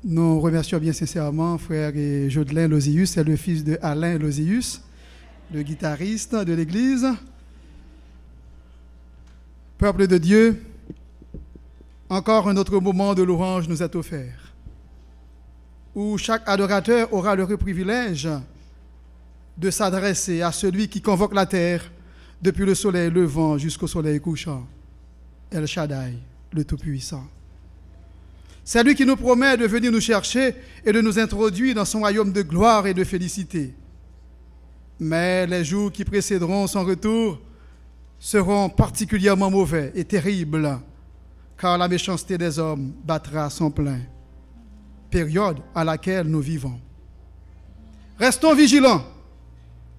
Nous remercions bien sincèrement frère Jodelin Lozius, c'est le fils de Alain Lozius, le guitariste de l'église. Peuple de Dieu, encore un autre moment de louange nous est offert, où chaque adorateur aura le privilège de s'adresser à celui qui convoque la terre depuis le soleil levant jusqu'au soleil couchant, El Shaddai, le Tout-Puissant. C'est lui qui nous promet de venir nous chercher et de nous introduire dans son royaume de gloire et de félicité. Mais les jours qui précéderont son retour seront particulièrement mauvais et terribles, car la méchanceté des hommes battra son plein, période à laquelle nous vivons. Restons vigilants,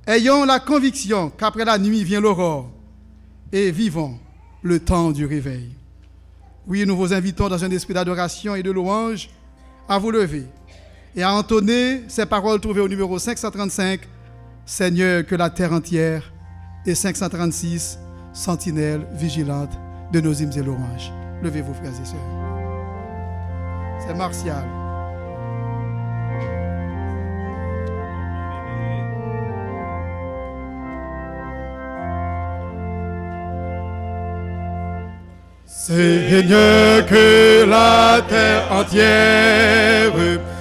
ayons la conviction qu'après la nuit vient l'aurore, et vivons le temps du réveil. Oui, nous vous invitons dans un esprit d'adoration et de louange à vous lever et à entonner ces paroles trouvées au numéro 535, Seigneur, que la terre entière, et 536, Sentinelle vigilante de nos hymnes et louanges. Levez-vous, frères et sœurs. C'est Martial. Seigneur, que la terre entière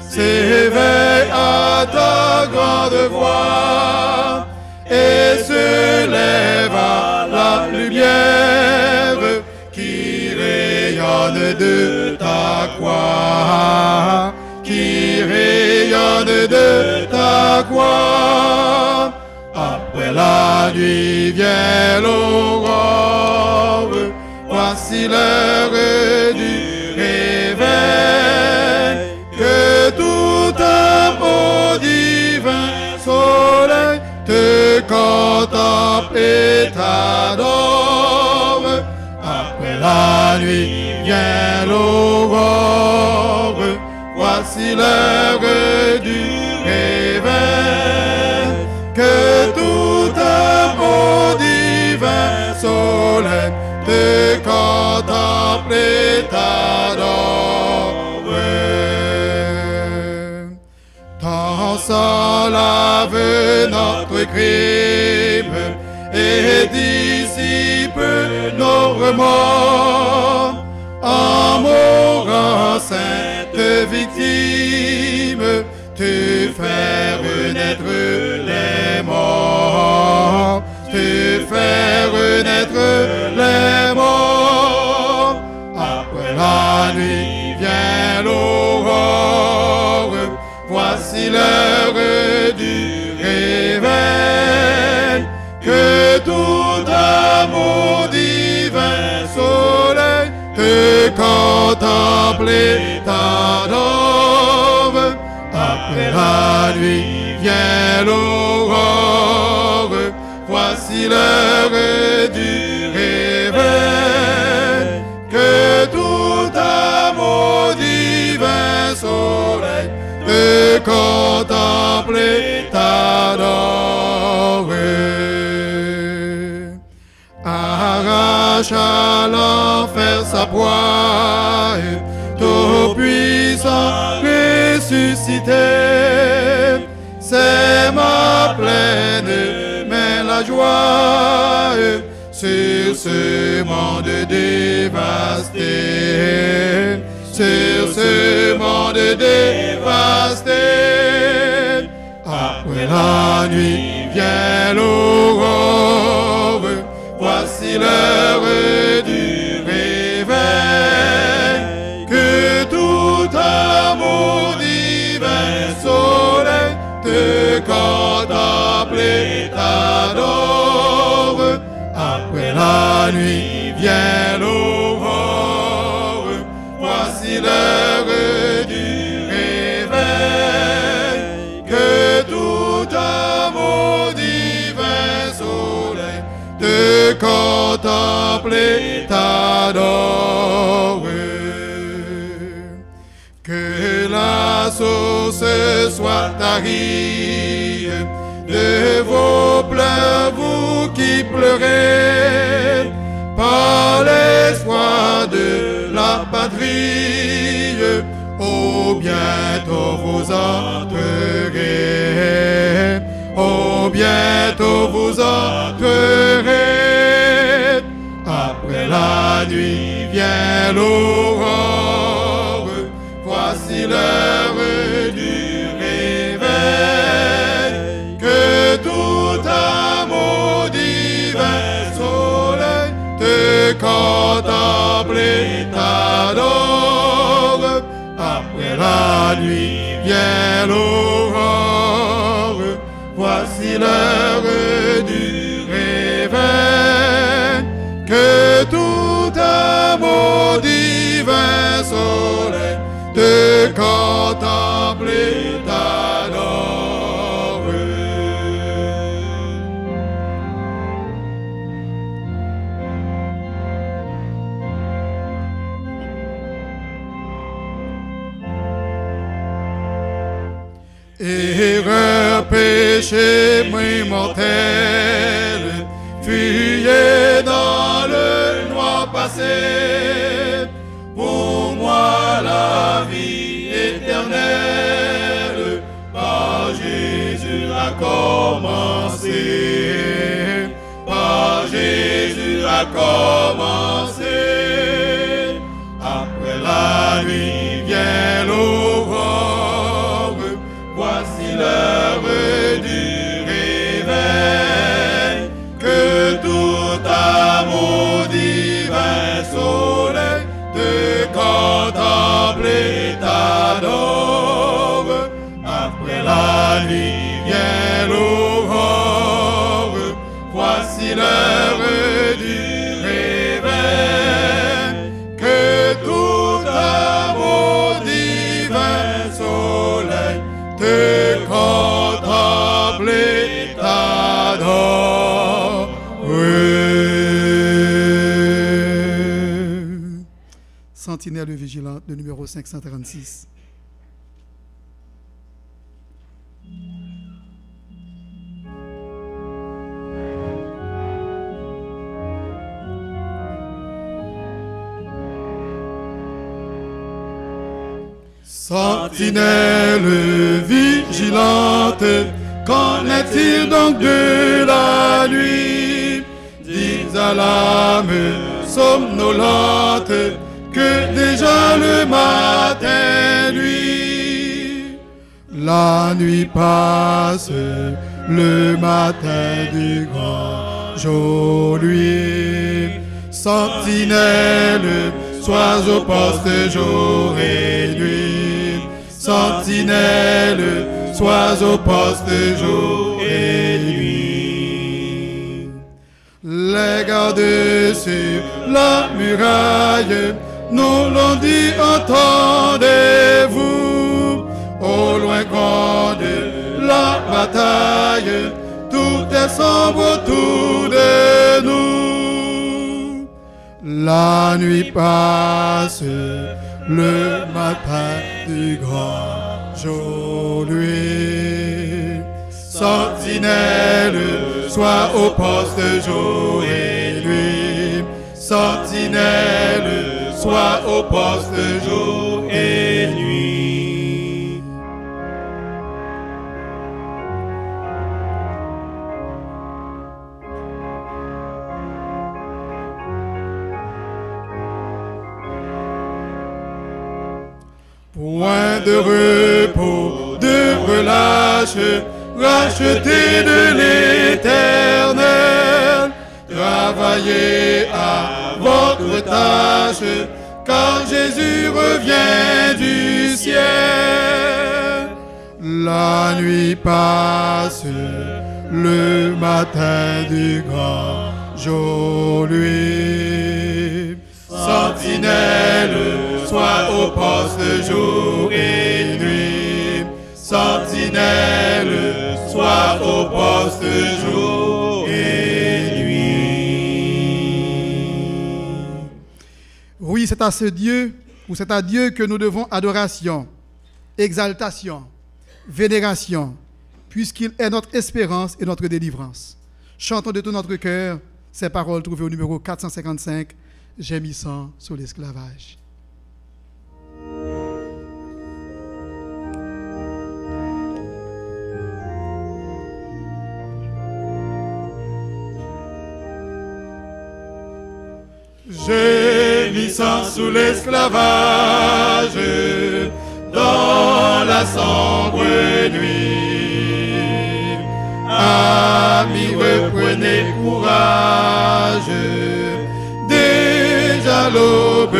s'éveille à ta grande voix et se lève à la lumière qui rayonne de ta croix, qui rayonne de ta croix. Après la nuit vient l'aurore. Voici l'heure du réveil, que tout amour divin soleil te contemple et t'adore. Après la nuit vient l'aurore, voici l'heure du réveil, que tout amour divin soleil te contemple et t'adore. Ton sang lave notre crime et dissipe nos remords. En mourant sainte victime, tu fais renaître les morts. Tu fais renaître les morts. Après la nuit vient l'aurore. Voici l'heure du réveil. Que tout amour divin soleil te contemple et t'adore. Après la nuit vient l'aurore. Voici l'heure du réveil, que tout amour divin soleil te contemple et t'adore. Arrache à l'enfer sa proie, tout puissant ressuscité, c'est ma pleine la joie sur ce monde dévasté, sur ce monde dévasté. Après la nuit vient l'aurore, voici l'heure du réveil, que tout amour divin soleil te contemple et t'adore. Après la nuit vient l'aurore, voici l'heure du réveil, que tout amour divin soleil te contemple et t'adore. Que la source soit tarie de vos pleurs, vous qui pleurez, par l'espoir de la patrie, oh bientôt vous entrerez, oh bientôt vous entrerez, après la nuit vient l'aurore, voici l'heure du réveil, que tout amour divin soleil te contemple et t'adore. Après la nuit vient l'aurore, voici l'heure du réveil, que tout amour divin soleil te contemple et t'adore. Erreur, péché, mortel, fuyez dans le noir passé, pour moi la vie éternelle, par Jésus a commencé, par Jésus a commencé, après la nuit vient l'aurore, voici l'heure du réveil, que tout amour divin soleil te contemple et t'adore. Après la nuit vient l'aurore, voici l'heure du réveil, que tout amour divin soleil te contemple et t'adore. Sentinelle vigilante, le numéro 536. Sentinelle vigilante, qu'en est-il donc de la nuit? Dites à l'âme somnolente que déjà le matin nuit. La nuit passe, le matin du grand jour lui. Sentinelle, sois au poste jour et nuit. Sentinelle, sois au poste jour et nuit. Les gardes sur la muraille nous l'ont dit, entendez-vous? Au loin gronde la bataille, tout est sombre autour de nous. La nuit passe, le matin du grand jour lui. Sentinelle, sois au poste jour et nuit. Sentinelle, sois au poste jour et nuit. Point de repos, de relâche, racheté de l'Éternel. Travaillez à votre tâche, car Jésus revient du ciel. La nuit passe, le matin du grand jour lui. Sentinelle, sois au poste jour et nuit. Sentinelle, sois au poste jour et nuit. Oui, c'est à ce Dieu, ou c'est à Dieu que nous devons adoration, exaltation, vénération, puisqu'il est notre espérance et notre délivrance. Chantons de tout notre cœur ces paroles trouvées au numéro 455, gémissant sur l'esclavage. Gémissant sous l'esclavage, dans la sombre nuit. Amis, reprenez courage, déjà l'aube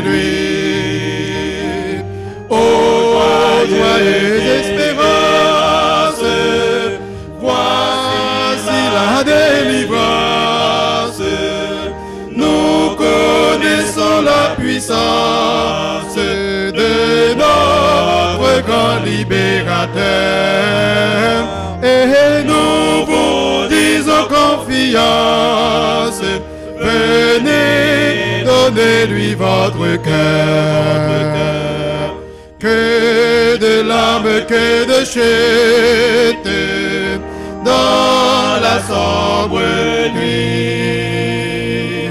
nuit. Ô joyeuse espérance, voici la délivrance. Nous connaissons la puissance de notre grand libérateur. Et nous vous disons confiance, venez, donnez-lui votre cœur. Que de larmes, que de chutes dans la sombre nuit.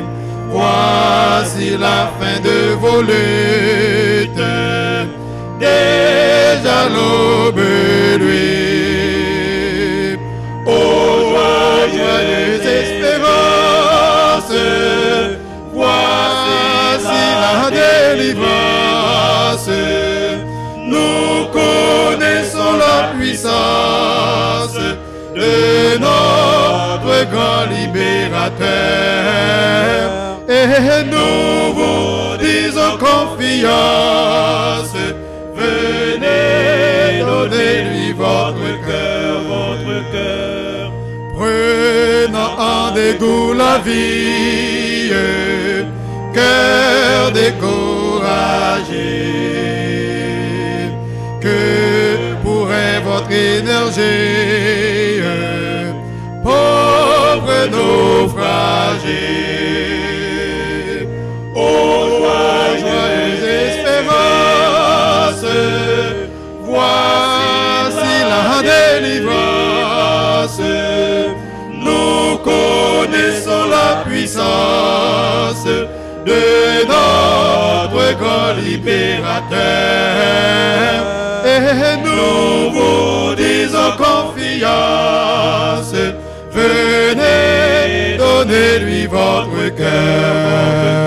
Voici la fin de vos luttes, déjà l'aube nuit. Ô joyeuse espérance, voici la délivrance. Nous connaissons la puissance de notre grand libérateur. Et nous vous disons confiance, venez, donnez-lui votre cœur, votre cœur. Prenant en dégoût la vie, cœur découragé, que pourrait votre énergie, pauvre naufragé. Ô joyeuse espérance, voici la délivrance. Nous connaissons la puissance de notre grand libérateur. Et nous vous disons confiance, venez, donnez-lui votre cœur.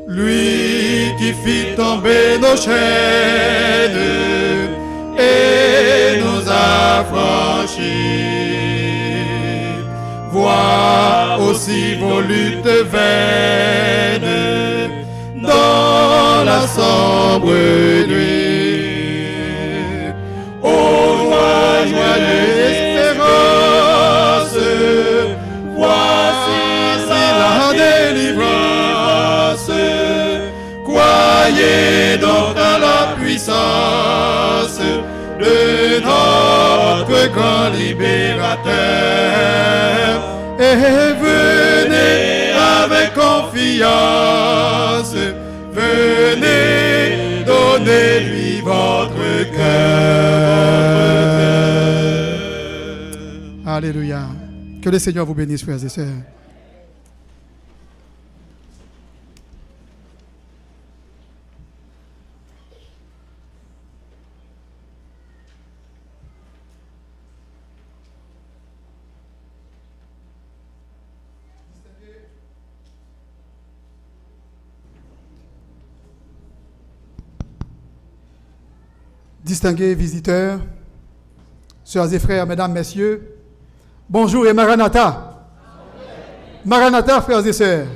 Lui qui fit tomber nos chaînes et nous a franchis, voit aussi vos luttes vaines dans la sombre nuit. Ô joyeuse espérance, voici la délivrance. Croyez donc à la puissance de notre grand libérateur. Et venez avec confiance, venez, donnez-lui votre cœur. Alléluia. Que le Seigneur vous bénisse, frères et sœurs. Distingués visiteurs, sœurs et frères, mesdames, messieurs, bonjour et Maranatha. Maranatha, frères et sœurs.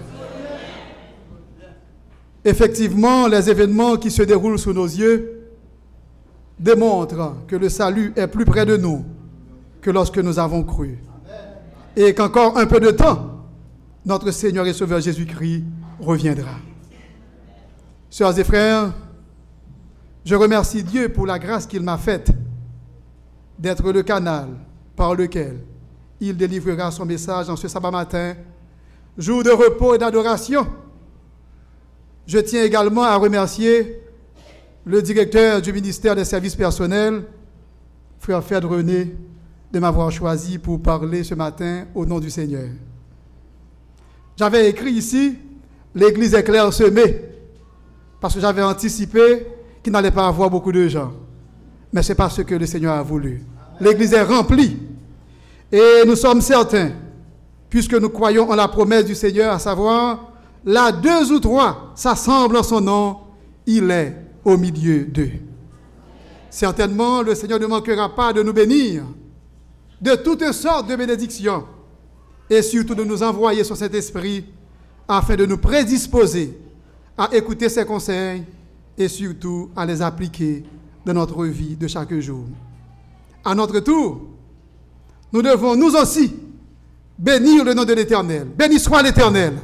Effectivement, les événements qui se déroulent sous nos yeux démontrent que le salut est plus près de nous que lorsque nous avons cru. Et qu'encore un peu de temps, notre Seigneur et Sauveur Jésus-Christ reviendra. Sœurs et frères, je remercie Dieu pour la grâce qu'il m'a faite d'être le canal par lequel il délivrera son message en ce sabbat matin jour de repos et d'adoration. Je tiens également à remercier le directeur du ministère des Services personnels, frère Fred René, de m'avoir choisi pour parler ce matin au nom du Seigneur. J'avais écrit ici « L'Église est clairsemée » parce que j'avais anticipé qu'il n'allait pas avoir beaucoup de gens. Mais c'est pas ce que le Seigneur a voulu. L'Église est remplie. Et nous sommes certains, puisque nous croyons en la promesse du Seigneur, à savoir, là 2 ou 3 s'assemblent en son nom, il est au milieu d'eux. Certainement, le Seigneur ne manquera pas de nous bénir de toutes sortes de bénédictions et surtout de nous envoyer son Saint-Esprit afin de nous prédisposer à écouter ses conseils et surtout à les appliquer dans notre vie de chaque jour. À notre tour, nous devons nous aussi bénir le nom de l'Éternel. Béni soit l'Éternel.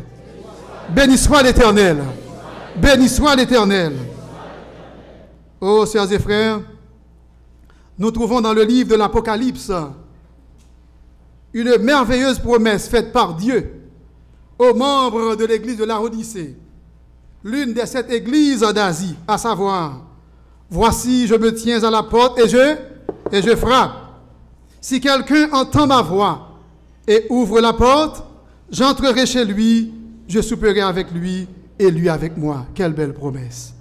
Béni soit l'Éternel. Béni soit l'Éternel. Oh, sœurs et frères, nous trouvons dans le livre de l'Apocalypse une merveilleuse promesse faite par Dieu aux membres de l'église de Laodicée, l'une des 7 églises d'Asie, à savoir, voici, je me tiens à la porte et je frappe. Si quelqu'un entend ma voix et ouvre la porte, j'entrerai chez lui, je souperai avec lui et lui avec moi. Quelle belle promesse.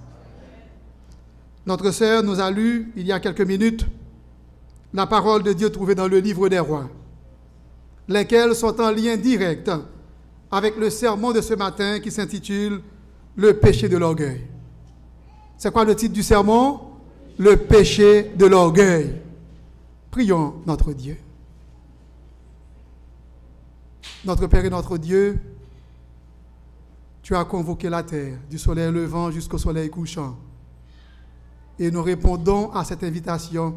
Notre sœur nous a lu, il y a quelques minutes, la parole de Dieu trouvée dans le livre des rois, lesquels sont en lien direct avec le sermon de ce matin qui s'intitule « Le péché de l'orgueil ». C'est quoi le titre du sermon? Le péché de l'orgueil. Prions notre Dieu. Notre Père et notre Dieu, tu as convoqué la terre, du soleil levant jusqu'au soleil couchant. Et nous répondons à cette invitation,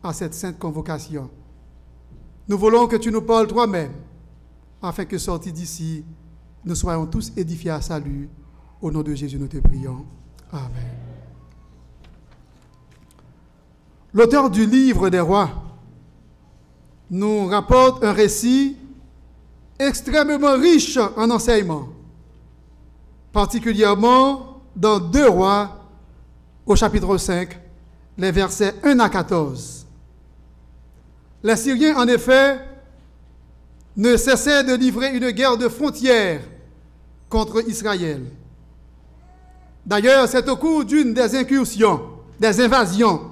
à cette sainte convocation. Nous voulons que tu nous parles toi-même, afin que sortis d'ici, nous soyons tous édifiés à salut. Au nom de Jésus, nous te prions. Amen. L'auteur du livre des rois nous rapporte un récit extrêmement riche en enseignements, particulièrement dans 2 rois au chapitre 5, les versets 1 à 14. Les Syriens, en effet, ne cessaient de livrer une guerre de frontières contre Israël. D'ailleurs, c'est au cours d'une des incursions, des invasions,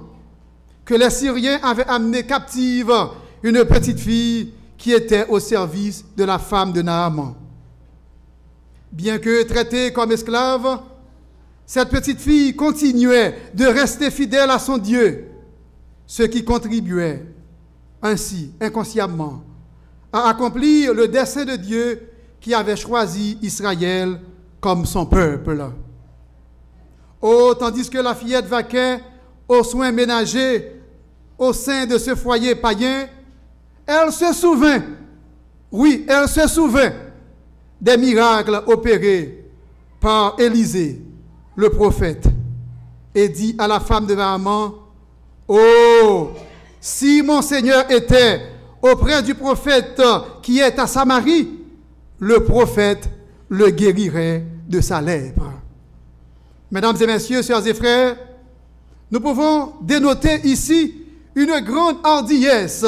que les Syriens avaient amené captive une petite fille qui était au service de la femme de Naaman. Bien que traitée comme esclave, cette petite fille continuait de rester fidèle à son Dieu, ce qui contribuait ainsi, inconsciemment, à accomplir le dessein de Dieu qui avait choisi Israël comme son peuple. Oh, tandis que la fillette vaquait aux soins ménagers au sein de ce foyer païen, elle se souvint, oui, elle se souvint des miracles opérés par Élisée, le prophète, et dit à la femme de Naaman, « Oh, si mon Seigneur était auprès du prophète qui est à Samarie, le prophète le guérirait de sa lèpre. » Mesdames et messieurs, sœurs et frères, nous pouvons dénoter ici une grande hardiesse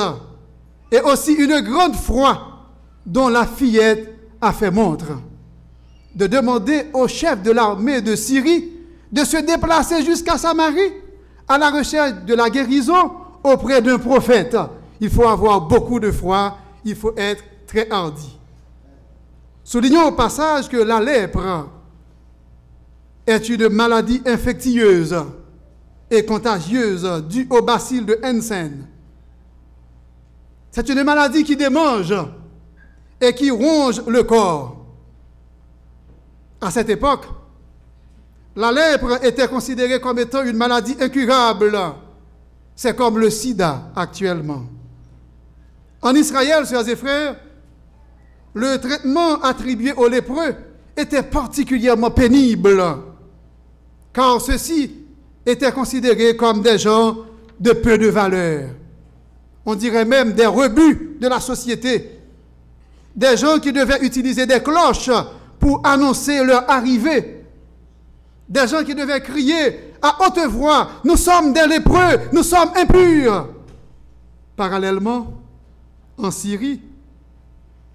et aussi une grande foi dont la fillette a fait montre, de demander au chef de l'armée de Syrie de se déplacer jusqu'à Samarie à la recherche de la guérison auprès d'un prophète. Il faut avoir beaucoup de foi, il faut être très hardi. Soulignons au passage que la lèpre est une maladie infectieuse et contagieuse due au bacille de Hansen. C'est une maladie qui démange et qui ronge le corps. À cette époque, la lèpre était considérée comme étant une maladie incurable. C'est comme le sida actuellement. En Israël, sœurs et frères, le traitement attribué aux lépreux était particulièrement pénible, car ceux-ci étaient considérés comme des gens de peu de valeur. On dirait même des rebuts de la société. des gens qui devaient utiliser des cloches pour annoncer leur arrivée, des gens qui devaient crier à haute voix, nous sommes des lépreux, nous sommes impurs. Parallèlement, en Syrie,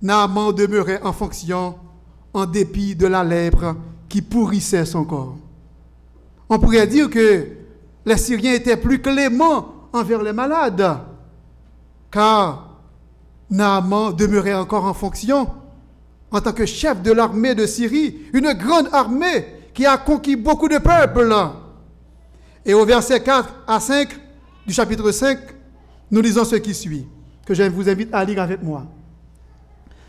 Naaman demeurait en fonction en dépit de la lèpre qui pourrissait son corps. On pourrait dire que les Syriens étaient plus cléments envers les malades, car Naaman demeurait encore en fonction en tant que chef de l'armée de Syrie, une grande armée qui a conquis beaucoup de peuples. Et au verset 4 à 5 du chapitre 5, nous lisons ce qui suit, que je vous invite à lire avec moi.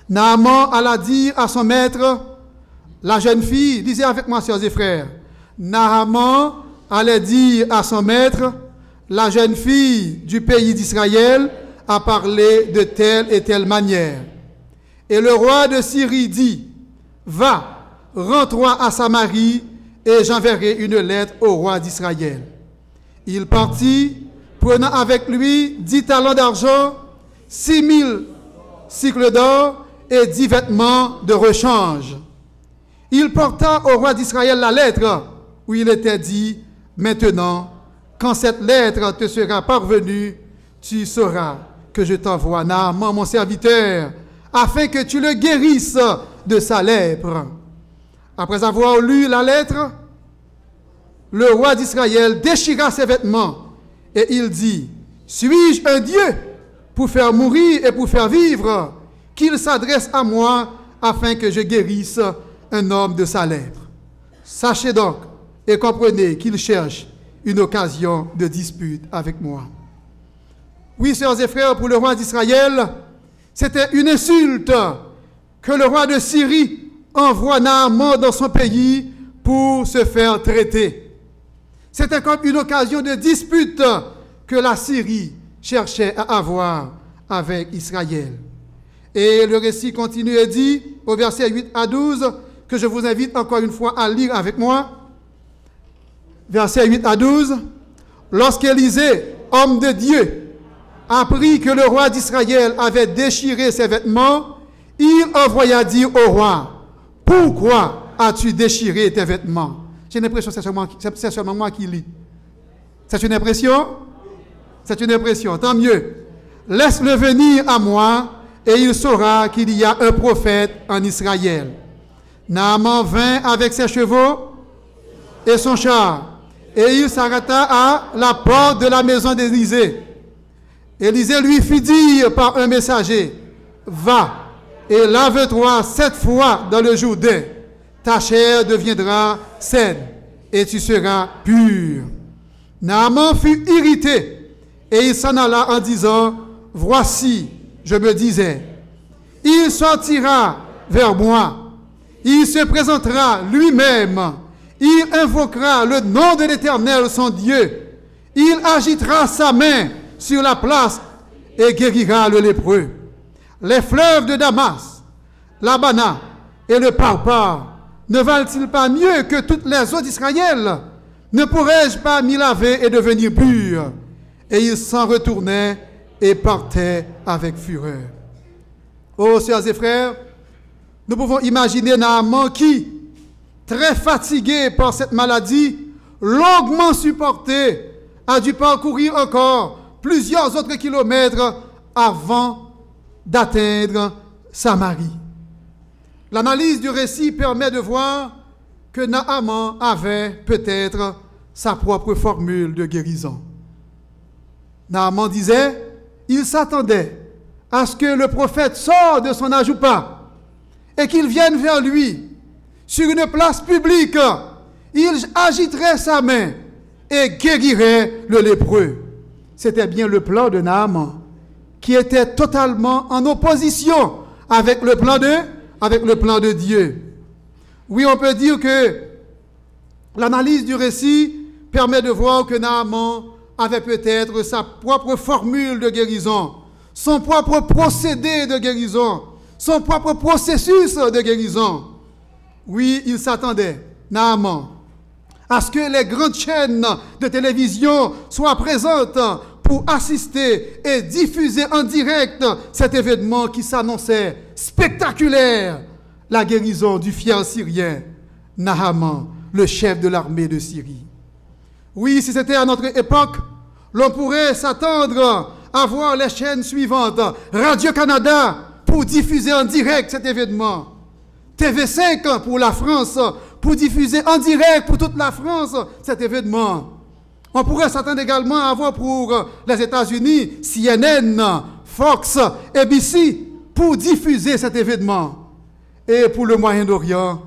Naaman alla dire à son maître, la jeune fille, lisez avec moi, sœurs et frères. Naaman allait dire à son maître, la jeune fille du pays d'Israël a parlé de telle et telle manière. Et le roi de Syrie dit, va, rends-toi à Samarie, et j'enverrai une lettre au roi d'Israël. Il partit, prenant avec lui 10 talents d'argent, 6000 cycles d'or et 10 vêtements de rechange. Il porta au roi d'Israël la lettre où il était dit, maintenant, quand cette lettre te sera parvenue, tu sauras que je t'envoie Naaman, mon serviteur, afin que tu le guérisses de sa lèpre. Après avoir lu la lettre, le roi d'Israël déchira ses vêtements et il dit, suis-je un Dieu pour faire mourir et pour faire vivre, qu'il s'adresse à moi afin que je guérisse un homme de sa lèpre. Sachez donc et comprenez qu'il cherche une occasion de dispute avec moi. Oui, sœurs et frères, pour le roi d'Israël, c'était une insulte que le roi de Syrie envoie Naaman dans son pays pour se faire traiter. C'était comme une occasion de dispute que la Syrie cherchait à avoir avec Israël. Et le récit continue et dit, au verset 8 à 12, que je vous invite encore une fois à lire avec moi. Verset 8 à 12. Lorsqu'Élisée, homme de Dieu, apprit que le roi d'Israël avait déchiré ses vêtements, il envoya dire au roi, « Pourquoi as-tu déchiré tes vêtements ?» J'ai l'impression que c'est seulement moi qui lis. C'est une impression? C'est une impression, tant mieux. Laisse-le venir à moi, et il saura qu'il y a un prophète en Israël. Naaman vint avec ses chevaux et son char, et il s'arrêta à la porte de la maison d'Élisée. Élisée lui fit dire par un messager, « Va et lave-toi 7 fois dans le Jourdain, ta chair deviendra saine, et tu seras pur. » Naaman fut irrité, et il s'en alla en disant, « Voici, je me disais, il sortira vers moi, il se présentera lui-même, il invoquera le nom de l'Éternel, son Dieu, il agitera sa main sur la place et guérira le lépreux. Les fleuves de Damas, l'Abana et le Parpar ne valent-ils pas mieux que toutes les eaux d'Israël? Ne pourrais-je pas m'y laver et devenir pur? » Et il s'en retournait et partait avec fureur. Oh, sœurs et frères, nous pouvons imaginer Naaman qui, très fatigué par cette maladie, longuement supportée, a dû parcourir encore plusieurs autres kilomètres avant d'atteindre Samarie. L'analyse du récit permet de voir que Naaman avait peut-être sa propre formule de guérison. Naaman disait, il s'attendait à ce que le prophète sorte de son ajoupa et qu'il vienne vers lui sur une place publique. Il agiterait sa main et guérirait le lépreux. C'était bien le plan de Naaman, qui était totalement en opposition avec le plan de Dieu. Oui, on peut dire que l'analyse du récit permet de voir que Naaman avait peut-être sa propre formule de guérison, son propre procédé de guérison, son propre processus de guérison. Oui, il s'attendait, Naaman, à ce que les grandes chaînes de télévision soient présentes pour assister et diffuser en direct cet événement qui s'annonçait spectaculaire, la guérison du fier syrien, Naaman, le chef de l'armée de Syrie. Oui, si c'était à notre époque, l'on pourrait s'attendre à voir les chaînes suivantes. Radio-Canada pour diffuser en direct cet événement. TV5 pour la France pour diffuser en direct pour toute la France cet événement. On pourrait s'attendre également à avoir pour les États-Unis CNN, Fox, ABC pour diffuser cet événement. Et pour le Moyen-Orient,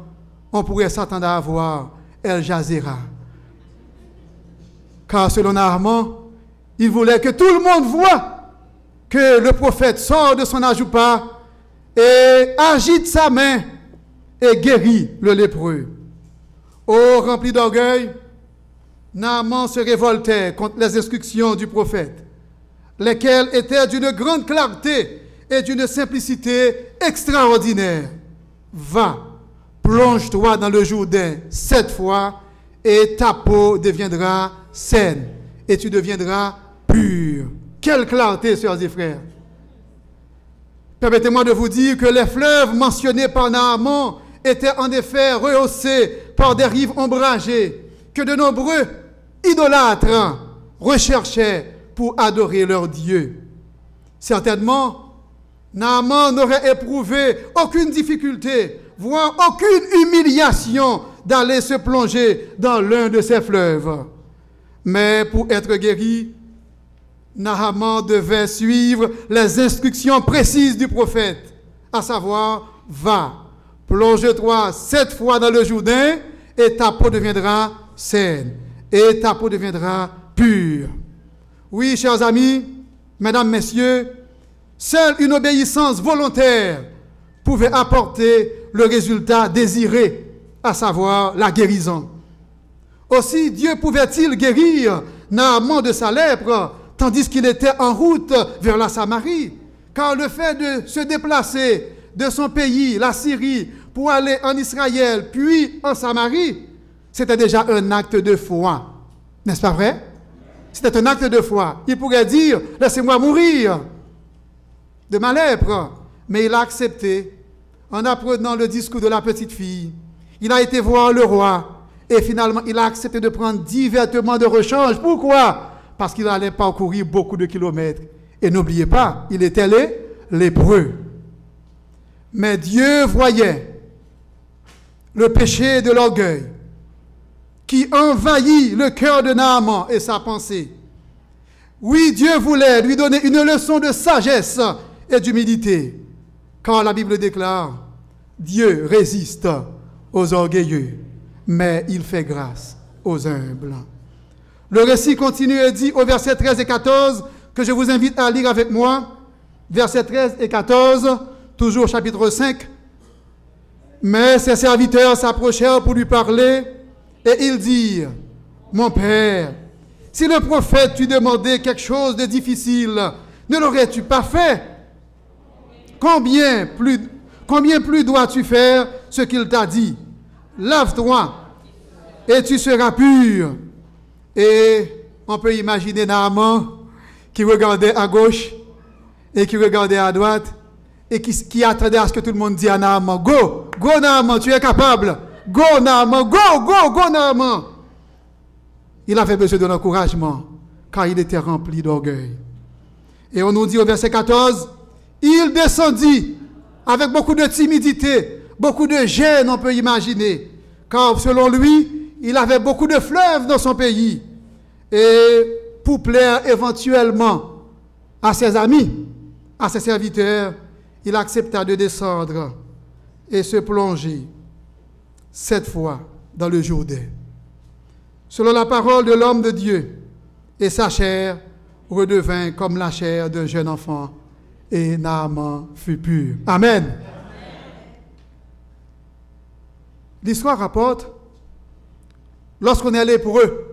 on pourrait s'attendre à avoir Al Jazeera. Car selon Naaman, il voulait que tout le monde voie que le prophète sort de son ajoupa et agite sa main et guérit le lépreux. Oh, rempli d'orgueil, Naaman se révoltait contre les instructions du prophète, lesquelles étaient d'une grande clarté et d'une simplicité extraordinaire. Va, plonge-toi dans le Jourdain 7 fois et ta peau deviendra saine et tu deviendras pur. Quelle clarté, sœurs et frères! Permettez-moi de vous dire que les fleuves mentionnés par Naaman étaient en effet rehaussés par des rives ombragées que de nombreux idolâtres recherchaient pour adorer leur Dieu. Certainement, Naaman n'aurait éprouvé aucune difficulté, voire aucune humiliation d'aller se plonger dans l'un de ces fleuves. Mais pour être guéri, Naaman devait suivre les instructions précises du prophète, à savoir, va, plonge-toi 7 fois dans le Jourdain et ta peau deviendra saine et ta peau deviendra pure. Oui, chers amis, mesdames, messieurs, seule une obéissance volontaire pouvait apporter le résultat désiré, à savoir la guérison. Aussi, Dieu pouvait-il guérir Naaman de sa lèpre tandis qu'il était en route vers la Samarie? Car le fait de se déplacer de son pays, la Syrie, pour aller en Israël, puis en Samarie, c'était déjà un acte de foi. N'est-ce pas vrai? C'était un acte de foi. Il pourrait dire, laissez-moi mourir de ma lèpre. Mais il a accepté, en apprenant le discours de la petite fille. Il a été voir le roi. Et finalement, il a accepté de prendre 10 vêtements de rechange. Pourquoi? Parce qu'il allait parcourir beaucoup de kilomètres. Et n'oubliez pas, il était lépreux. Mais Dieu voyait le péché de l'orgueil qui envahit le cœur de Naaman et sa pensée. Oui, Dieu voulait lui donner une leçon de sagesse et d'humilité. Car la Bible déclare, Dieu résiste aux orgueilleux, mais il fait grâce aux humbles. Le récit continue et dit au verset 13 et 14, que je vous invite à lire avec moi, versets 13 et 14, toujours chapitre 5. Mais ses serviteurs s'approchèrent pour lui parler, et ils dirent, mon père, si le prophète t'eût demandé quelque chose de difficile, ne l'aurais-tu pas fait? Combien plus dois-tu faire ce qu'il t'a dit? Lave-toi, et tu seras pur. Et on peut imaginer Naaman qui regardait à gauche et qui regardait à droite et qui attendait à ce que tout le monde dise à Naaman, go, go Naaman, tu es capable. Go Naaman, go Naaman. Il avait besoin de l'encouragement car il était rempli d'orgueil. Et on nous dit au verset 14, il descendit avec beaucoup de timidité, beaucoup de gêne, on peut imaginer. Car selon lui, il avait beaucoup de fleuves dans son pays. Et pour plaire éventuellement à ses amis, à ses serviteurs, il accepta de descendre et se plonger 7 fois dans le Jourdain. Selon la parole de l'homme de Dieu, et sa chair redevint comme la chair d'un jeune enfant, et Naaman fut pur. Amen. L'histoire rapporte, lorsqu'on est lépreux,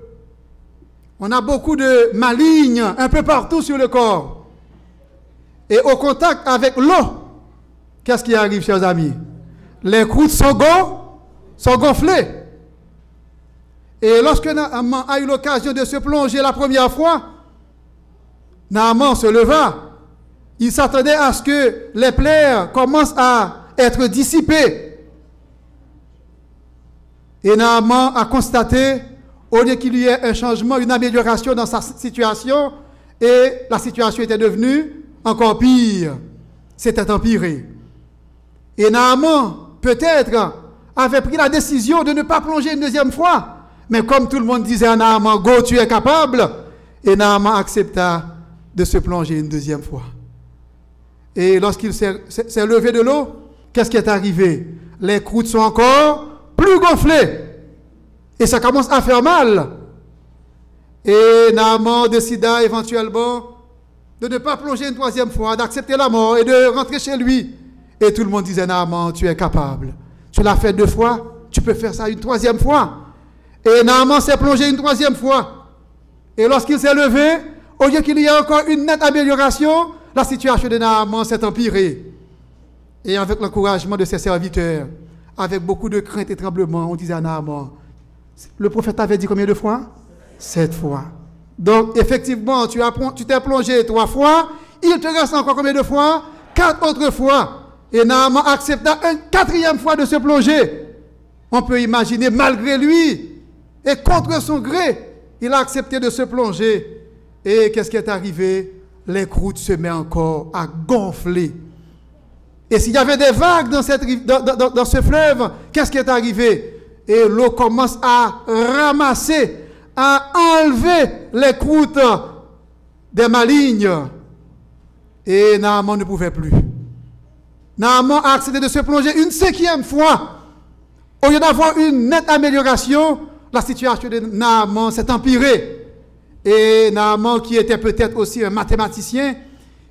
on a beaucoup de malignes un peu partout sur le corps. Et au contact avec l'eau, qu'est-ce qui arrive, chers amis? Les croûtes sont gonflées. Et lorsque Naaman a eu l'occasion de se plonger la première fois, Naaman se leva. Il s'attendait à ce que les plaies commencent à être dissipées. Et Naaman a constaté, au lieu qu'il y ait un changement, une amélioration dans sa situation, et la situation était devenue encore pire. C'était empiré. Et Naaman, peut-être, avait pris la décision de ne pas plonger une deuxième fois. Mais comme tout le monde disait à Naaman, go, tu es capable, et Naaman accepta de se plonger une deuxième fois. Et lorsqu'il s'est levé de l'eau, qu'est-ce qui est arrivé? Les croûtes sont encore plus gonflées. Et ça commence à faire mal. Et Naaman décida éventuellement de ne pas plonger une troisième fois, d'accepter la mort et de rentrer chez lui. Et tout le monde disait, Naaman, tu es capable. Tu l'as fait 2 fois, tu peux faire ça une troisième fois. Et Naaman s'est plongé une troisième fois. Et lorsqu'il s'est levé, au lieu qu'il y ait encore une nette amélioration, la situation de Naaman s'est empirée. Et avec l'encouragement de ses serviteurs, avec beaucoup de crainte et tremblement, on disait à Naaman, le prophète avait dit combien de fois? 7 fois. Donc, effectivement, tu t'es plongé 3 fois, il te reste encore combien de fois? 4 autres fois. Et Naaman accepta une 4e fois de se plonger. On peut imaginer, malgré lui, et contre son gré, il a accepté de se plonger. Et qu'est-ce qui est arrivé? Les croûtes se mettent encore à gonfler. Et s'il y avait des vagues dans ce fleuve, qu'est-ce qui est arrivé? Et l'eau commence à ramasser, à enlever les croûtes des malignes. Et Naaman ne pouvait plus. Naaman a accepté de se plonger une 5e fois. Au lieu d'avoir une nette amélioration, la situation de Naaman s'est empirée. Et Naaman, qui était peut-être aussi un mathématicien,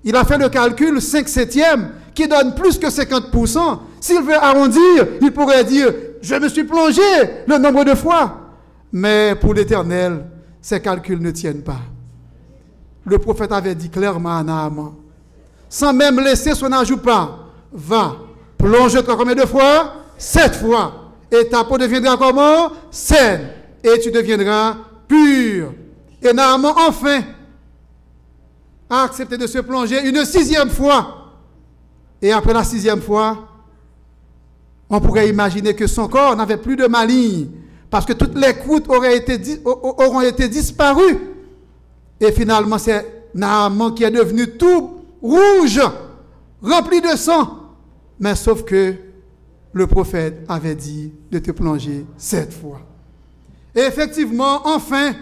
il a fait le calcul 5/7 qui donne plus que 50%. S'il veut arrondir, il pourrait dire, je me suis plongé le nombre de fois. Mais pour l'Éternel, ces calculs ne tiennent pas. Le prophète avait dit clairement à Naaman, sans même laisser son ajout pas, va, plonge-toi combien de fois? 7 fois. Et ta peau deviendra comment? Saine. Et tu deviendras pur. Et Naaman, enfin, a accepté de se plonger une 6e fois. Et après la 6e fois, on pourrait imaginer que son corps n'avait plus de maligne, parce que toutes les croûtes auront été disparues. Et finalement, c'est Naaman qui est devenu tout rouge, rempli de sang. Mais sauf que le prophète avait dit de te plonger 7 fois. Et effectivement, enfin,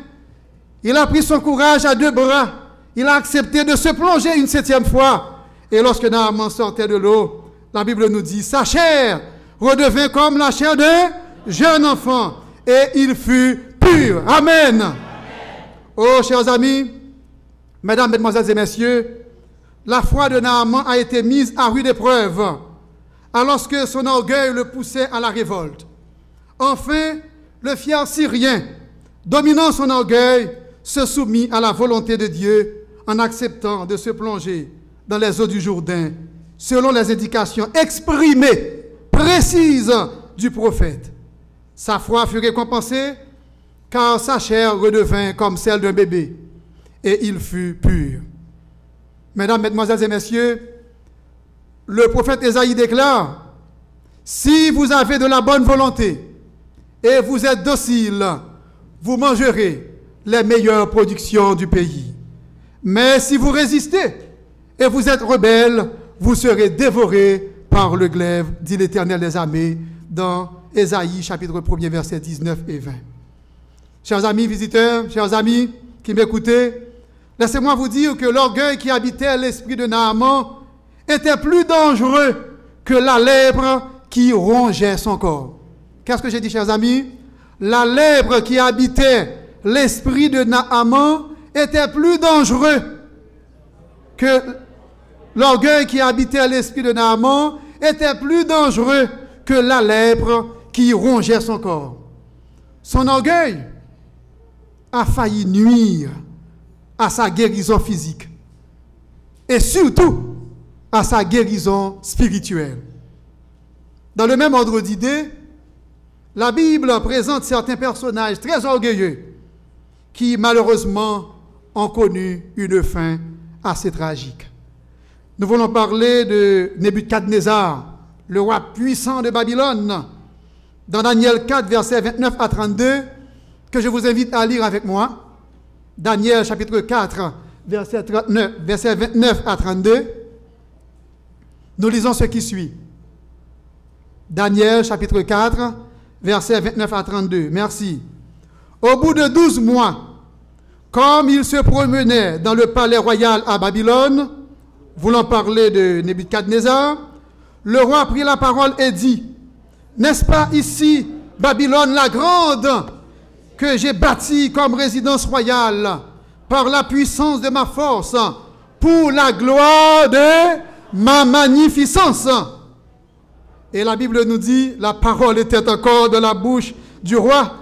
il a pris son courage à 2 bras. Il a accepté de se plonger une 7e fois. Et lorsque Naaman sortait de l'eau, la Bible nous dit, sa chair redevint comme la chair d'un jeune enfant. Et il fut pur. Amen. Amen. Oh, chers amis, mesdames, mesdemoiselles et messieurs, la foi de Naaman a été mise à rude épreuve, alors que son orgueil le poussait à la révolte. Enfin, le fier syrien, dominant son orgueil, se soumit à la volonté de Dieu en acceptant de se plonger dans les eaux du Jourdain, selon les indications exprimées, précises du prophète. Sa foi fut récompensée, car sa chair redevint comme celle d'un bébé, et il fut pur. Mesdames, mesdemoiselles et messieurs, le prophète Ésaïe déclare, si vous avez de la bonne volonté et vous êtes docile, vous mangerez les meilleures productions du pays. Mais si vous résistez et vous êtes rebelles, vous serez dévorés par le glaive, dit l'Éternel des armées, dans Ésaïe, chapitre 1er, versets 19 et 20. Chers amis visiteurs, chers amis qui m'écoutez, laissez-moi vous dire que l'orgueil qui habitait l'esprit de Naaman était plus dangereux que la lèpre qui rongeait son corps. Qu'est-ce que j'ai dit, chers amis? La lèpre qui habitait l'esprit de Naaman était plus dangereux que l'orgueil qui habitait l'esprit de Naaman était plus dangereux que la lèpre qui rongeait son corps. Son orgueil a failli nuire à sa guérison physique et surtout à sa guérison spirituelle. Dans le même ordre d'idées, la Bible présente certains personnages très orgueilleux qui malheureusement ont connu une fin assez tragique. Nous voulons parler de Nebuchadnezzar, le roi puissant de Babylone, dans Daniel 4, versets 29 à 32, que je vous invite à lire avec moi. Daniel chapitre 4, verset 29 à 32. Nous lisons ce qui suit. Daniel chapitre 4, verset 29 à 32. Merci. Au bout de 12 mois, comme il se promenait dans le palais royal à Babylone, voulant parler de Nebuchadnezzar, le roi prit la parole et dit, « N'est-ce pas ici, Babylone la grande, que j'ai bâtie comme résidence royale par la puissance de ma force, pour la gloire de ma magnificence ?» Et la Bible nous dit, la parole était encore de la bouche du roi,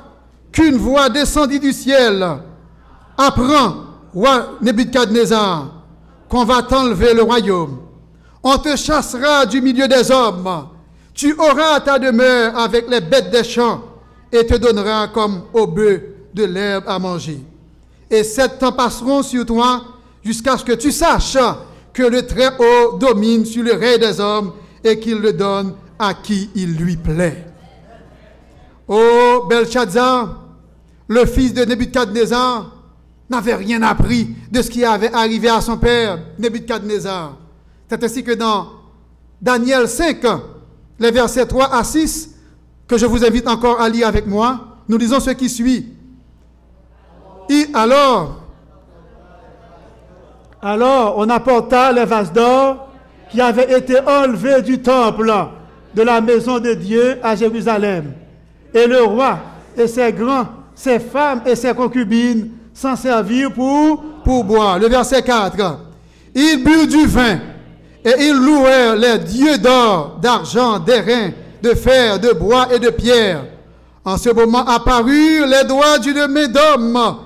qu'une voix descendit du ciel. « Apprends, roi Nebuchadnezzar, qu'on va t'enlever le royaume. On te chassera du milieu des hommes. Tu auras ta demeure avec les bêtes des champs et te donnera comme au bœuf de l'herbe à manger. Et 7 ans passeront sur toi jusqu'à ce que tu saches que le Très-Haut domine sur le règne des hommes et qu'il le donne à qui il lui plaît. » Ô Belshazzar, le fils de Nebuchadnezzar, n'avait rien appris de ce qui avait arrivé à son père, Nebuchadnezzar. C'est ainsi que dans Daniel 5, les versets 3 à 6, que je vous invite encore à lire avec moi, nous lisons ce qui suit. Alors, on apporta les vases d'or qui avaient été enlevés du temple de la maison de Dieu à Jérusalem. Et le roi et ses grands, ses femmes et ses concubines s'en servirent pour boire. Le verset 4. Ils burent du vin et ils louèrent les dieux d'or, d'argent, d'airain, de fer, de bois et de pierre. En ce moment apparurent les doigts d'une main d'homme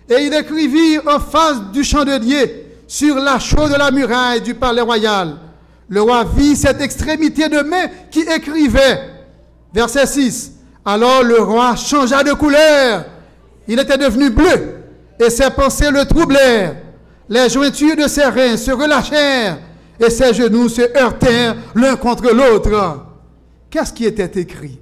et ils écrivirent en face du chandelier sur la chaux de la muraille du palais royal. Le roi vit cette extrémité de main qui écrivait. Verset 6. Alors le roi changea de couleur. Il était devenu bleu et ses pensées le troublèrent. Les jointures de ses reins se relâchèrent et ses genoux se heurtèrent l'un contre l'autre. Qu'est-ce qui était écrit?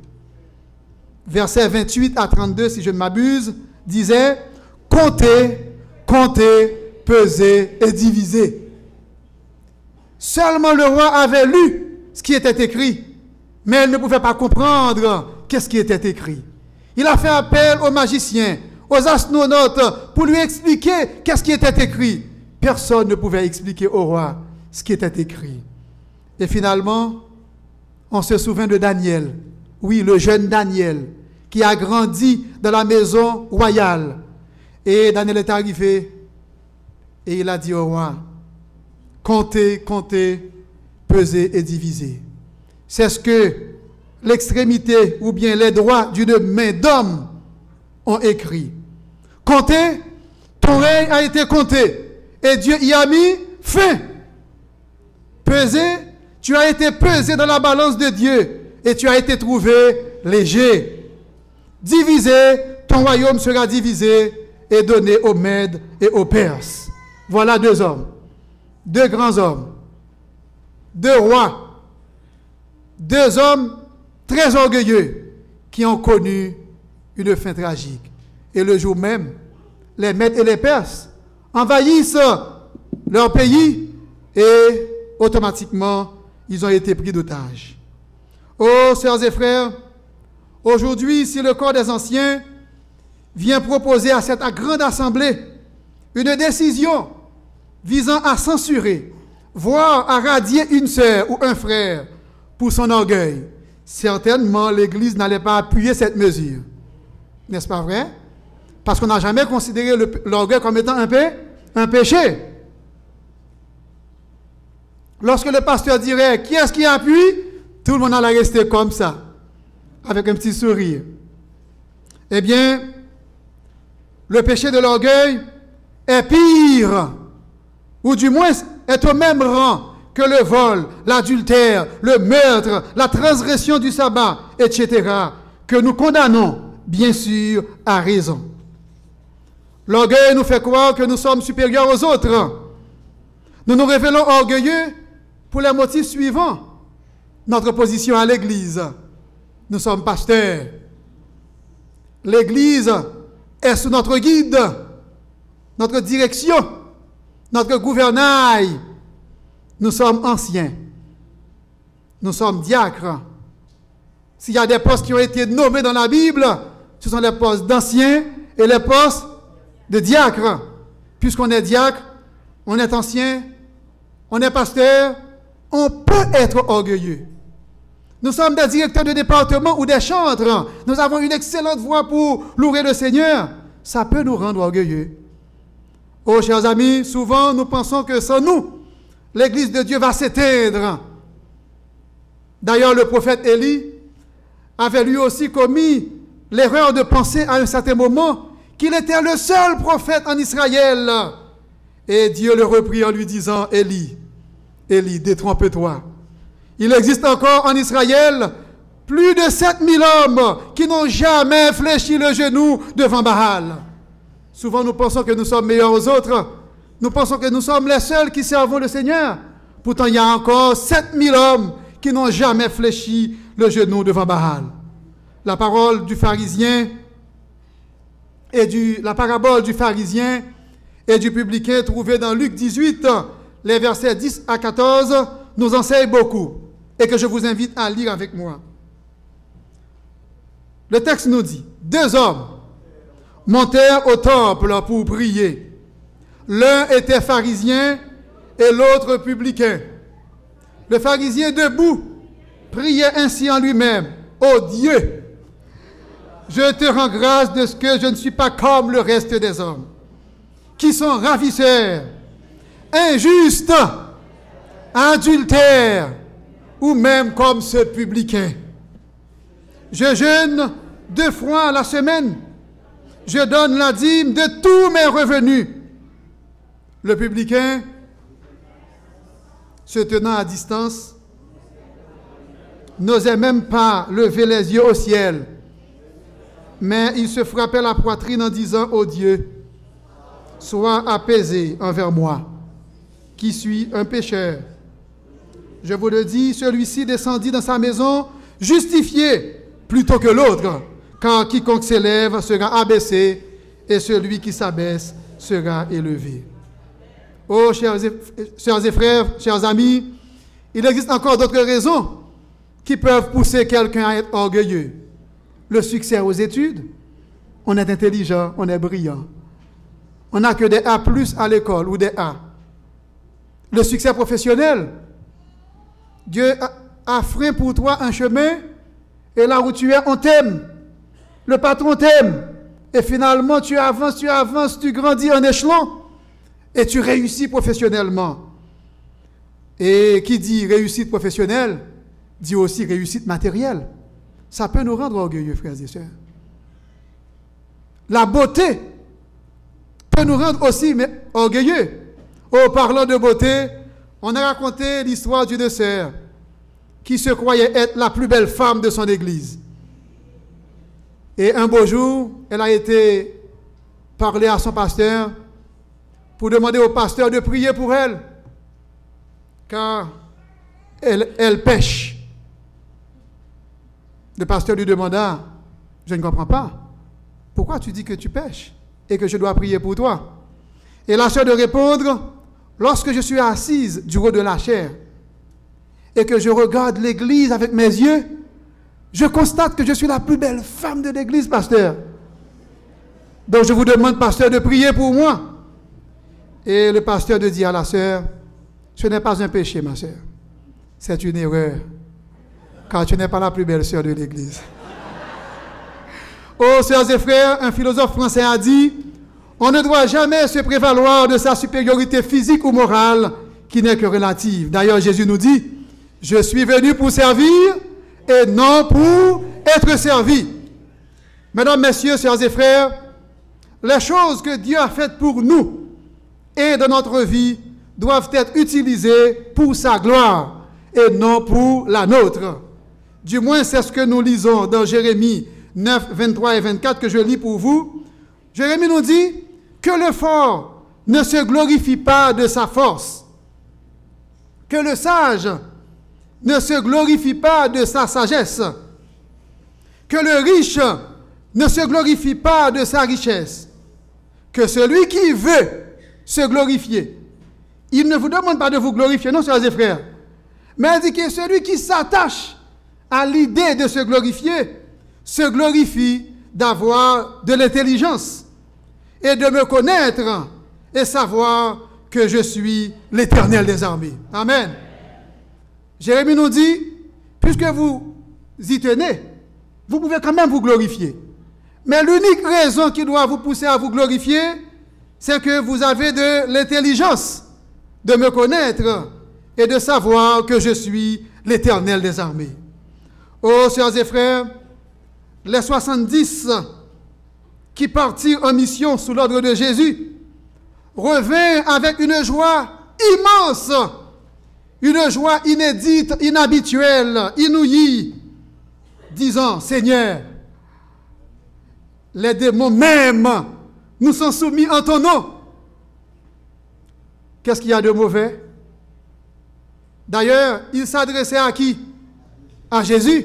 Versets 28 à 32, si je ne m'abuse, disait « Comptez, comptez, pesez et divisez. » Seulement le roi avait lu ce qui était écrit, mais il ne pouvait pas comprendre qu'est-ce qui était écrit. Il a fait appel aux magiciens, aux astronautes, pour lui expliquer qu'est-ce qui était écrit. Personne ne pouvait expliquer au roi ce qui était écrit. Et finalement, on se souvient de Daniel, oui, le jeune Daniel, qui a grandi dans la maison royale. Et Daniel est arrivé et il a dit au roi, comptez, comptez, pesez et divisez. C'est ce que l'extrémité ou bien les droits d'une main d'homme ont écrit. Comptez, ton règne a été compté et Dieu y a mis fin. Pesez, tu as été pesé dans la balance de Dieu et tu as été trouvé léger. Divisé, ton royaume sera divisé et donné aux Mèdes et aux Perses. Voilà 2 hommes, 2 grands hommes, 2 rois, 2 hommes très orgueilleux qui ont connu une fin tragique. Et le jour même, les Mèdes et les Perses envahissent leur pays et automatiquement, ils ont été pris d'otage. Oh, sœurs et frères, aujourd'hui, si le corps des anciens vient proposer à cette grande assemblée une décision visant à censurer, voire à radier une sœur ou un frère pour son orgueil, certainement l'Église n'allait pas appuyer cette mesure. N'est-ce pas vrai? Parce qu'on n'a jamais considéré l'orgueil comme étant un péché. Lorsque le pasteur dirait « Qui est-ce qui appuie ?» tout le monde allait rester comme ça, avec un petit sourire. Eh bien, le péché de l'orgueil est pire, ou du moins est au même rang que le vol, l'adultère, le meurtre, la transgression du sabbat, etc., que nous condamnons, bien sûr, à raison. L'orgueil nous fait croire que nous sommes supérieurs aux autres. Nous nous révélons orgueilleux pour les motifs suivants. Notre position à l'Église. Nous sommes pasteurs. L'Église est sous notre guide, notre direction, notre gouvernail. Nous sommes anciens. Nous sommes diacres. S'il y a des postes qui ont été nommés dans la Bible, ce sont les postes d'anciens et les postes de diacres. Puisqu'on est diacre, on est ancien, on est pasteur, on peut être orgueilleux. Nous sommes des directeurs de département ou des chantres. Nous avons une excellente voix pour louer le Seigneur. Ça peut nous rendre orgueilleux. Oh, chers amis, souvent nous pensons que sans nous, l'Église de Dieu va s'éteindre. D'ailleurs, le prophète Élie avait lui aussi commis l'erreur de penser à un certain moment qu'il était le seul prophète en Israël. Et Dieu le reprit en lui disant, Élie, Élie, détrompe-toi. Il existe encore en Israël plus de 7000 hommes qui n'ont jamais fléchi le genou devant Baal. Souvent nous pensons que nous sommes meilleurs aux autres. Nous pensons que nous sommes les seuls qui servons le Seigneur. Pourtant, il y a encore 7000 hommes qui n'ont jamais fléchi le genou devant Baal. La parole du pharisien la parabole du pharisien et du publicain trouvée dans Luc 18, les versets 10 à 14, nous enseigne beaucoup et que je vous invite à lire avec moi. Le texte nous dit, 2 hommes montèrent au temple pour prier. L'un était pharisien et l'autre publicain. Le pharisien debout priait ainsi en lui-même, « Ô Dieu, je te rends grâce de ce que je ne suis pas comme le reste des hommes, qui sont ravisseurs, injustes, adultères, ou même comme ce publicain. Je jeûne 2 fois à la semaine. Je donne la dîme de tous mes revenus. » Le publicain, se tenant à distance, n'osait même pas lever les yeux au ciel, mais il se frappait la poitrine en disant, « Ô Dieu, sois apaisé envers moi, qui suis un pécheur. » Je vous le dis, celui-ci descendit dans sa maison justifié plutôt que l'autre, car quiconque s'élève sera abaissé et celui qui s'abaisse sera élevé. Oh, chers et frères, chers amis, il existe encore d'autres raisons qui peuvent pousser quelqu'un à être orgueilleux. Le succès aux études, on est intelligent, on est brillant. On n'a que des A+ à l'école ou des A. Le succès professionnel, Dieu a frein pour toi un chemin et là où tu es, on t'aime. Le patron t'aime. Et finalement, tu avances, tu grandis en échelon et tu réussis professionnellement. Et qui dit réussite professionnelle, dit aussi réussite matérielle. Ça peut nous rendre orgueilleux, frères et sœurs. La beauté peut nous rendre aussi orgueilleux. Oh, parlant de beauté, on a raconté l'histoire d'une sœur qui se croyait être la plus belle femme de son église. Et un beau jour, elle a été parler à son pasteur pour demander au pasteur de prier pour elle, car elle pêche. Le pasteur lui demanda, « Je ne comprends pas. Pourquoi tu dis que tu pêches et que je dois prier pour toi ?» Et la sœur de répondre, « Lorsque je suis assise du haut de la chair et que je regarde l'église avec mes yeux, je constate que je suis la plus belle femme de l'église, pasteur. Donc je vous demande, pasteur, de prier pour moi. » Et le pasteur de dire à la sœur, « Ce n'est pas un péché, ma sœur. C'est une erreur. Car tu n'es pas la plus belle sœur de l'église. » Oh, sœurs et frères, un philosophe français a dit, « On ne doit jamais se prévaloir de sa supériorité physique ou morale, qui n'est que relative. » D'ailleurs, Jésus nous dit, « Je suis venu pour servir et non pour être servi. » Mesdames, messieurs, sœurs et frères, les choses que Dieu a faites pour nous et dans notre vie doivent être utilisées pour sa gloire et non pour la nôtre. Du moins, c'est ce que nous lisons dans Jérémie 9, 23 et 24 que je lis pour vous. Jérémie nous dit que le fort ne se glorifie pas de sa force, que le sage ne se glorifie pas de sa sagesse, que le riche ne se glorifie pas de sa richesse, que celui qui veut se glorifier, il ne vous demande pas de vous glorifier, non, sœurs et frères, mais il dit que celui qui s'attache à l'idée de se glorifie d'avoir de l'intelligence et de me connaître et savoir que je suis l'Éternel des armées. Amen. Jérémie nous dit, puisque vous y tenez, vous pouvez quand même vous glorifier. Mais l'unique raison qui doit vous pousser à vous glorifier, c'est que vous avez de l'intelligence de me connaître et de savoir que je suis l'Éternel des armées. Oh, sœurs et frères, les 70 qui partirent en mission sous l'ordre de Jésus revinrent avec une joie immense, une joie inédite, inhabituelle, inouïe, disant, Seigneur, les démons même nous sont soumis en ton nom. Qu'est-ce qu'il y a de mauvais? D'ailleurs, ils s'adressaient à qui? À Jésus.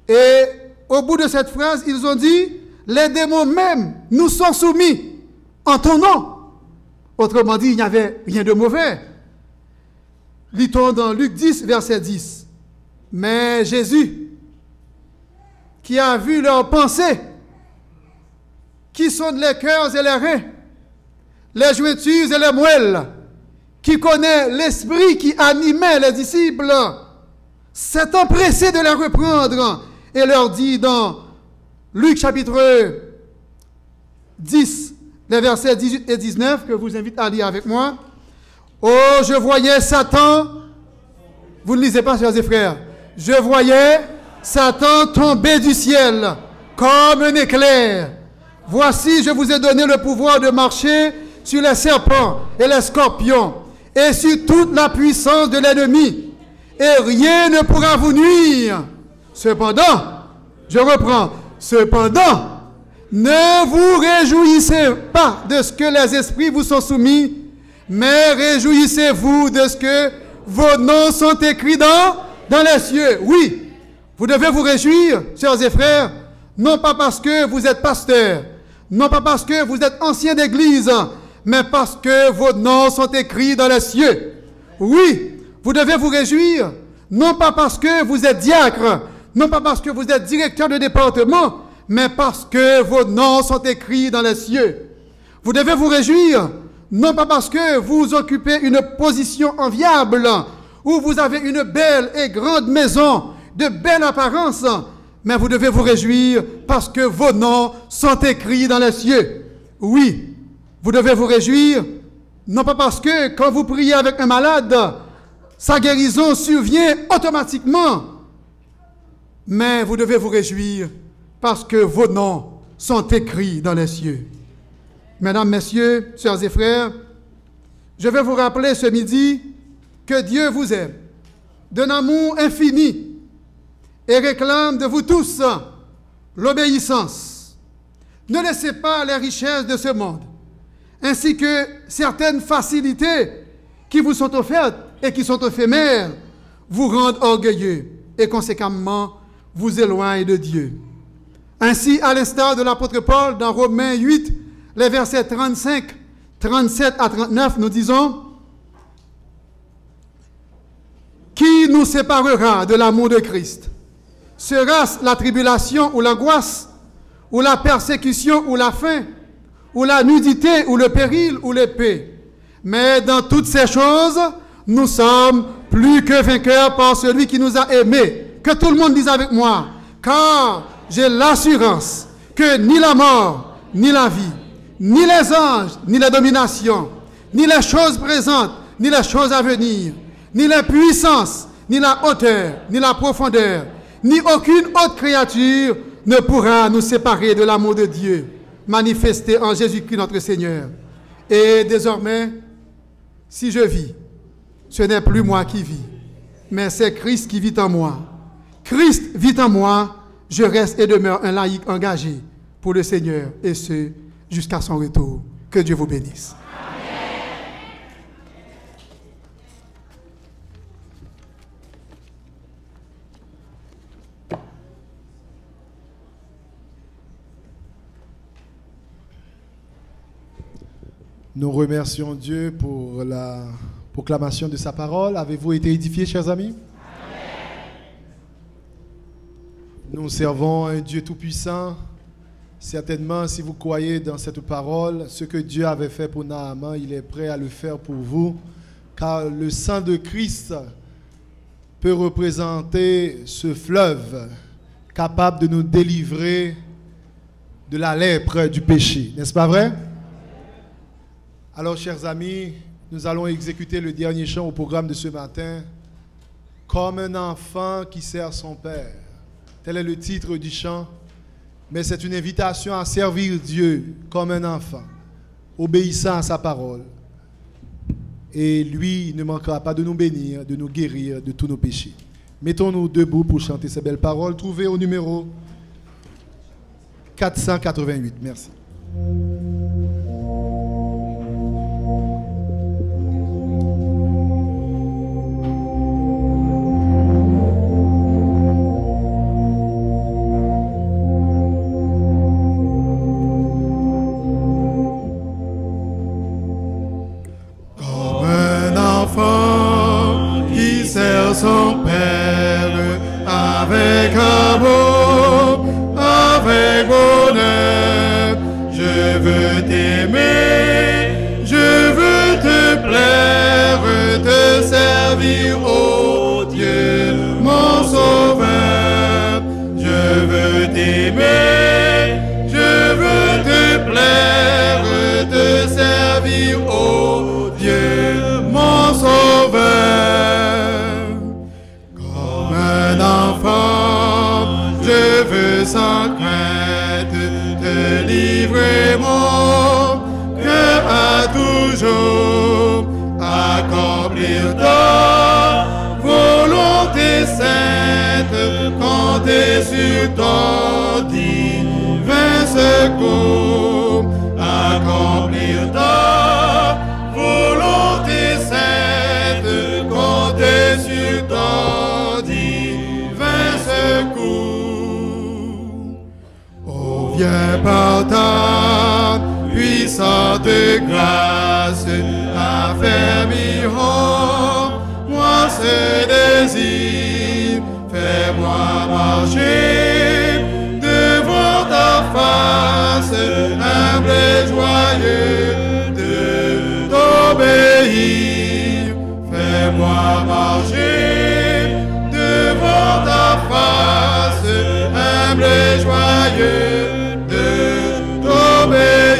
Et au bout de cette phrase, ils ont dit, les démons même nous sont soumis en ton nom. Autrement dit, il n'y avait rien de mauvais. Lit-on dans Luc 10, verset 10. Mais Jésus, qui a vu leurs pensées, qui sondent les cœurs et les reins, les jointures et les moelles, qui connaît l'esprit qui animait les disciples, s'est empressé de les reprendre et leur dit dans Luc chapitre 10, les versets 18 et 19, que je vous invite à lire avec moi. Oh, je voyais Satan, vous ne lisez pas, chers et frères, je voyais Satan tomber du ciel comme un éclair. Voici, je vous ai donné le pouvoir de marcher sur les serpents et les scorpions et sur toute la puissance de l'ennemi. Et rien ne pourra vous nuire. Cependant, je reprends, cependant, ne vous réjouissez pas de ce que les esprits vous sont soumis, mais réjouissez-vous de ce que vos noms sont écrits dans les cieux. Oui, vous devez vous réjouir, sœurs et frères, non pas parce que vous êtes pasteur, non pas parce que vous êtes ancien d'église, mais parce que vos noms sont écrits dans les cieux. Oui, vous devez vous réjouir, non pas parce que vous êtes diacre, non pas parce que vous êtes directeur de département, mais parce que vos noms sont écrits dans les cieux. Vous devez vous réjouir, non pas parce que vous occupez une position enviable, ou vous avez une belle et grande maison, de belle apparence, mais vous devez vous réjouir parce que vos noms sont écrits dans les cieux. Oui, vous devez vous réjouir, non pas parce que quand vous priez avec un malade, sa guérison survient automatiquement, mais vous devez vous réjouir parce que vos noms sont écrits dans les cieux. Mesdames, Messieurs, sœurs et frères, je vais vous rappeler ce midi que Dieu vous aime d'un amour infini et réclame de vous tous l'obéissance. Ne laissez pas les richesses de ce monde, ainsi que certaines facilités qui vous sont offertes et qui sont éphémères, vous rendent orgueilleux et conséquemment vous éloignent de Dieu. Ainsi, à l'instar de l'apôtre Paul dans Romains 8, les versets 35, 37 à 39, nous disons, « Qui nous séparera de l'amour de Christ? Sera-ce la tribulation ou l'angoisse, ou la persécution ou la faim, ou la nudité ou le péril ou l'épée? Mais dans toutes ces choses, nous sommes plus que vainqueurs par celui qui nous a aimés. » Que tout le monde dise avec moi, « Car j'ai l'assurance que ni la mort, ni la vie, ni les anges, ni la domination, ni les choses présentes, ni les choses à venir, ni les puissances, ni la hauteur, ni la profondeur, ni aucune autre créature ne pourra nous séparer de l'amour de Dieu, manifesté en Jésus-Christ notre Seigneur. Et désormais, si je vis, ce n'est plus moi qui vis, mais c'est Christ qui vit en moi. Christ vit en moi, je reste et demeure un laïc engagé pour le Seigneur, et ce, jusqu'à son retour. Que Dieu vous bénisse. Nous remercions Dieu pour la proclamation de sa parole. Avez-vous été édifiés, chers amis? Nous servons un Dieu tout-puissant. Certainement, si vous croyez dans cette parole, ce que Dieu avait fait pour Naaman, il est prêt à le faire pour vous, car le sang de Christ peut représenter ce fleuve capable de nous délivrer de la lèpre du péché. N'est-ce pas vrai? Alors, chers amis, nous allons exécuter le dernier chant au programme de ce matin, comme un enfant qui sert son père. Tel est le titre du chant. Mais c'est une invitation à servir Dieu comme un enfant, obéissant à sa parole. Et lui, il ne manquera pas de nous bénir, de nous guérir de tous nos péchés. Mettons-nous debout pour chanter ces belles paroles, trouvées au numéro 488. Merci. Son Père avec amour, avec bonheur. Je veux t'aimer, je veux te plaire, te servir, ô Dieu, mon Sauveur. Je veux t'aimer, je veux te plaire, te servir, ô Dieu, mon Sauveur. Je veux sans crainte te livrer mon cœur à toujours, accomplir ta volonté sainte, compter sur ton divin secours, accomplir ta volonté sainte, compter sur ton divin secours. Viens par ta puissante grâce, affermirons moi ce désir, fais-moi marcher devant ta face, humble et joyeux de t'obéir, fais-moi marcher devant ta face, humble et joyeux de t'obéir.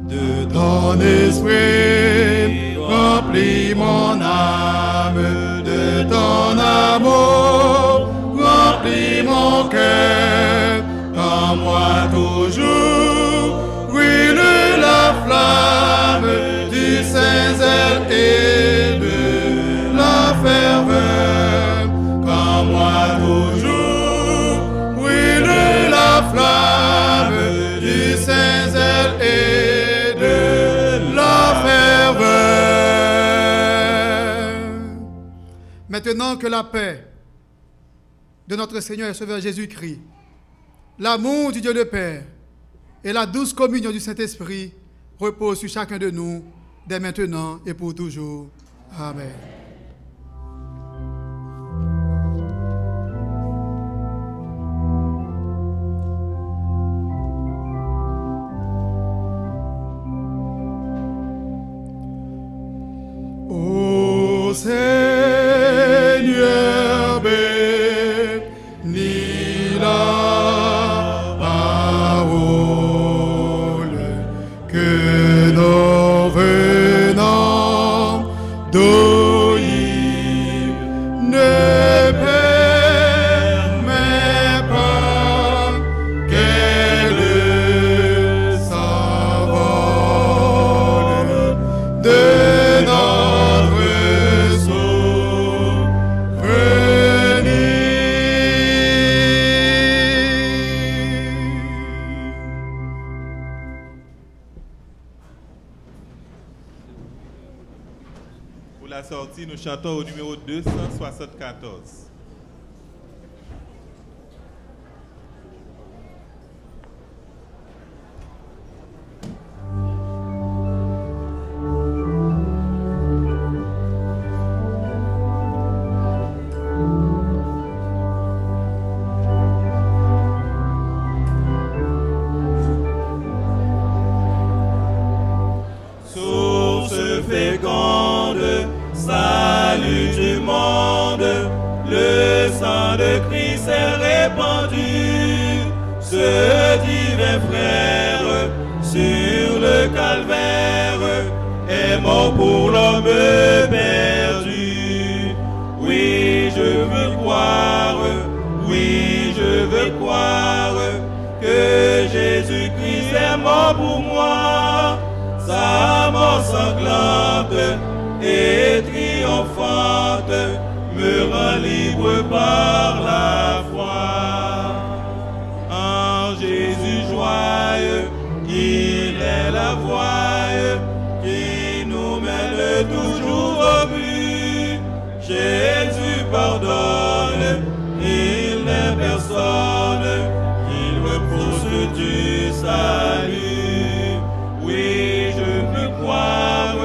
De ton esprit remplis mon âme, de ton amour remplis mon cœur, en moi toujours brûle la flamme du saint zèle et de la ferveur, en moi toujours brûle la flamme du saint zèle et de la ferveur. Maintenant que la paix de notre Seigneur et Sauveur Jésus-Christ, l'amour du Dieu le Père et la douce communion du Saint-Esprit reposent sur chacun de nous, dès maintenant et pour toujours. Amen. Ô Seigneur, bénis la parole que nous venons d'oïr. Ne permets pas qu'elle s'envole de notre souvenir. partie, nous chantons au numéro 274. Salut du monde, le sang de Christ est répandu, ce divin frère sur le calvaire est mort pour l'homme perdu. Oui, je veux croire, oui, je veux croire que Jésus-Christ est mort pour moi, sa mort sanglante et triomphante me rend libre par la foi. En Jésus joyeux, il est la voie qui nous mène toujours au but. Jésus pardonne, il n'est personne, il repousse du salut. Oui, je veux croire,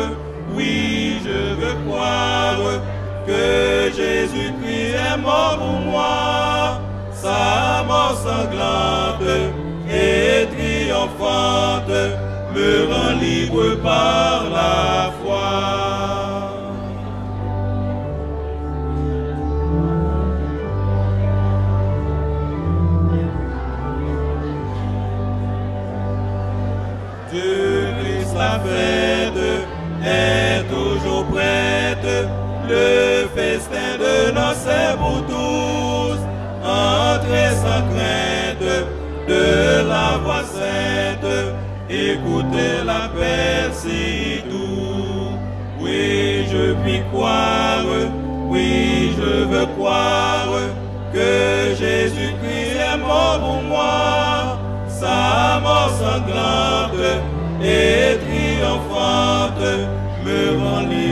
oui, je veux croire que Jésus-Christ est mort pour moi, sa mort sanglante et triomphante me rend libre par la foi. Dieu Christ la fête est toujours prête, le festin de noces est pour tous. Entrez sans crainte de la voix sainte, écoutez l'appel si doux. Oui, je puis croire, oui, je veux croire que Jésus-Christ est mort pour moi, sa mort sanglante et triomphante me rend libre